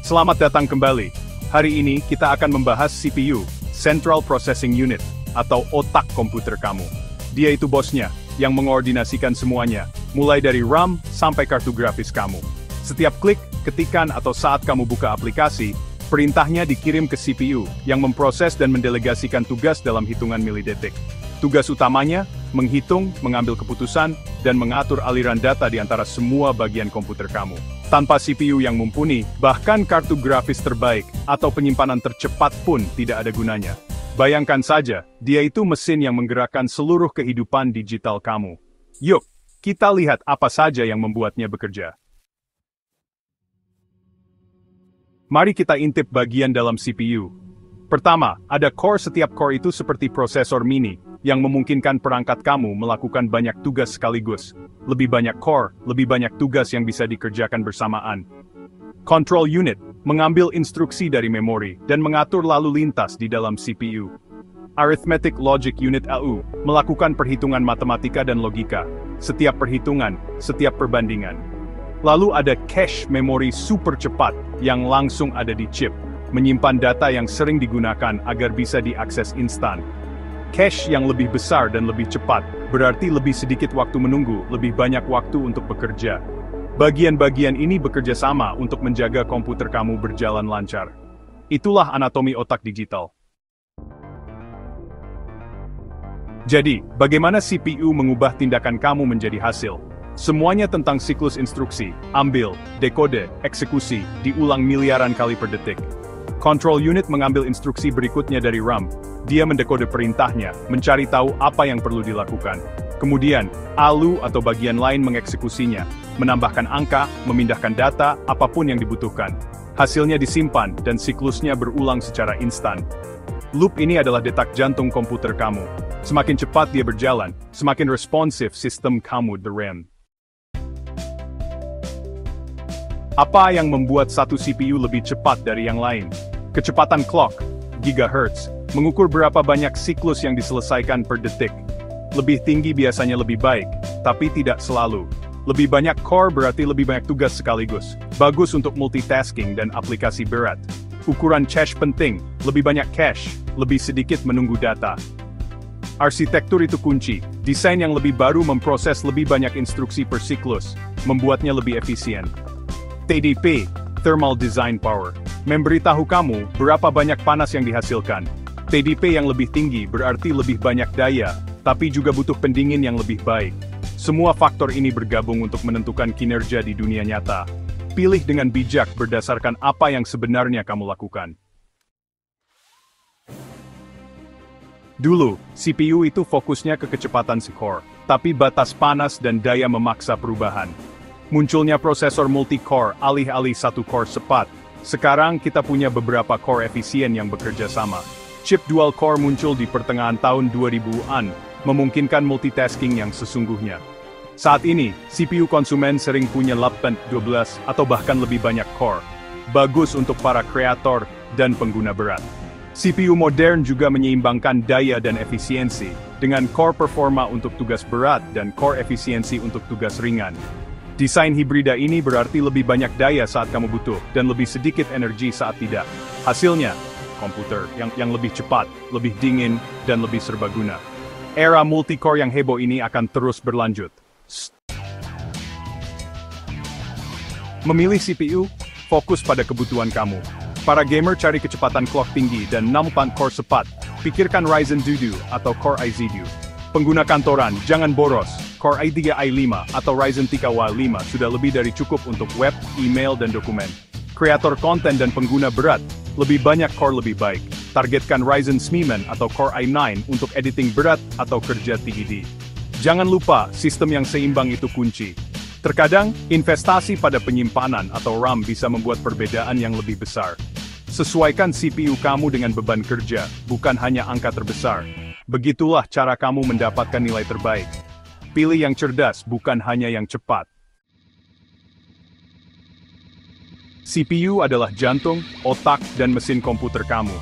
Selamat datang kembali. Hari ini kita akan membahas CPU, Central Processing Unit, atau otak komputer kamu. Dia itu bosnya, yang mengordinasikan semuanya, mulai dari RAM sampai kartu grafis kamu. Setiap klik, ketikan atau saat kamu buka aplikasi, perintahnya dikirim ke CPU, yang memproses dan mendelegasikan tugas dalam hitungan milidetik. Tugas utamanya, menghitung, mengambil keputusan, dan mengatur aliran data di antara semua bagian komputer kamu. Tanpa CPU yang mumpuni, bahkan kartu grafis terbaik, atau penyimpanan tercepat pun tidak ada gunanya. Bayangkan saja, dia itu mesin yang menggerakkan seluruh kehidupan digital kamu. Yuk, kita lihat apa saja yang membuatnya bekerja. Mari kita intip bagian dalam CPU. Pertama, ada core. Setiap core itu seperti prosesor mini, yang memungkinkan perangkat kamu melakukan banyak tugas sekaligus. Lebih banyak core, lebih banyak tugas yang bisa dikerjakan bersamaan. Control unit, mengambil instruksi dari memori, dan mengatur lalu lintas di dalam CPU. Arithmetic Logic Unit AU, melakukan perhitungan matematika dan logika. Setiap perhitungan, setiap perbandingan. Lalu ada cache memori super cepat, yang langsung ada di chip. Menyimpan data yang sering digunakan agar bisa diakses instan. Cache yang lebih besar dan lebih cepat, berarti lebih sedikit waktu menunggu, lebih banyak waktu untuk bekerja. Bagian-bagian ini bekerja sama untuk menjaga komputer kamu berjalan lancar. Itulah anatomi otak digital. Jadi, bagaimana CPU mengubah tindakan kamu menjadi hasil? Semuanya tentang siklus instruksi, ambil, dekode, eksekusi, diulang miliaran kali per detik. Control unit mengambil instruksi berikutnya dari RAM. Dia mendekode perintahnya, mencari tahu apa yang perlu dilakukan. Kemudian, ALU atau bagian lain mengeksekusinya, menambahkan angka, memindahkan data, apapun yang dibutuhkan. Hasilnya disimpan, dan siklusnya berulang secara instan. Loop ini adalah detak jantung komputer kamu. Semakin cepat dia berjalan, semakin responsif sistem kamu, the RAM. Apa yang membuat satu CPU lebih cepat dari yang lain? Kecepatan clock, gigahertz, mengukur berapa banyak siklus yang diselesaikan per detik. Lebih tinggi biasanya lebih baik, tapi tidak selalu. Lebih banyak core berarti lebih banyak tugas sekaligus. Bagus untuk multitasking dan aplikasi berat. Ukuran cache penting, lebih banyak cache, lebih sedikit menunggu data. Arsitektur itu kunci. Desain yang lebih baru memproses lebih banyak instruksi per siklus, membuatnya lebih efisien. TDP, Thermal Design Power, memberitahu kamu berapa banyak panas yang dihasilkan. TDP yang lebih tinggi berarti lebih banyak daya, tapi juga butuh pendingin yang lebih baik. Semua faktor ini bergabung untuk menentukan kinerja di dunia nyata. Pilih dengan bijak berdasarkan apa yang sebenarnya kamu lakukan. Dulu, CPU itu fokusnya ke kecepatan core, tapi batas panas dan daya memaksa perubahan. Munculnya prosesor multi-core alih-alih satu core cepat. Sekarang kita punya beberapa core efisien yang bekerja sama. Chip dual core muncul di pertengahan tahun 2000-an, memungkinkan multitasking yang sesungguhnya. Saat ini, CPU konsumen sering punya 8, 12, atau bahkan lebih banyak core. Bagus untuk para kreator dan pengguna berat. CPU modern juga menyeimbangkan daya dan efisiensi, dengan core performa untuk tugas berat dan core efisiensi untuk tugas ringan. Desain hibrida ini berarti lebih banyak daya saat kamu butuh, dan lebih sedikit energi saat tidak. Hasilnya, komputer yang lebih cepat, lebih dingin, dan lebih serbaguna. Era multi-core yang heboh ini akan terus berlanjut. Memilih CPU, fokus pada kebutuhan kamu. Para gamer cari kecepatan clock tinggi dan 64 core cepat. Pikirkan Ryzen Dudu atau Core i-Zen. Pengguna kantoran, jangan boros. Core i3 i5 atau Ryzen 3 Y5 sudah lebih dari cukup untuk web, email, dan dokumen. Kreator konten dan pengguna berat, lebih banyak core lebih baik. Targetkan Ryzen Smimen atau Core i9 untuk editing berat atau kerja TED. Jangan lupa, sistem yang seimbang itu kunci. Terkadang, investasi pada penyimpanan atau RAM bisa membuat perbedaan yang lebih besar. Sesuaikan CPU kamu dengan beban kerja, bukan hanya angka terbesar. Begitulah cara kamu mendapatkan nilai terbaik. Pilih yang cerdas, bukan hanya yang cepat. CPU adalah jantung, otak, dan mesin komputer kamu.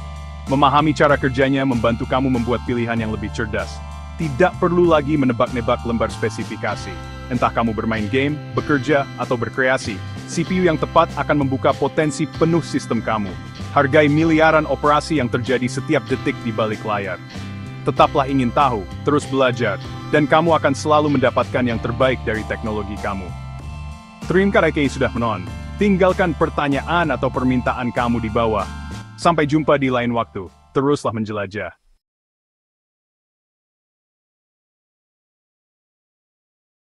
Memahami cara kerjanya membantu kamu membuat pilihan yang lebih cerdas. Tidak perlu lagi menebak-nebak lembar spesifikasi. Entah kamu bermain game, bekerja, atau berkreasi, CPU yang tepat akan membuka potensi penuh sistem kamu. Hargai miliaran operasi yang terjadi setiap detik di balik layar. Tetaplah ingin tahu, terus belajar, dan kamu akan selalu mendapatkan yang terbaik dari teknologi kamu. Terima kasih sudah menonton. Tinggalkan pertanyaan atau permintaan kamu di bawah. Sampai jumpa di lain waktu. Teruslah menjelajah.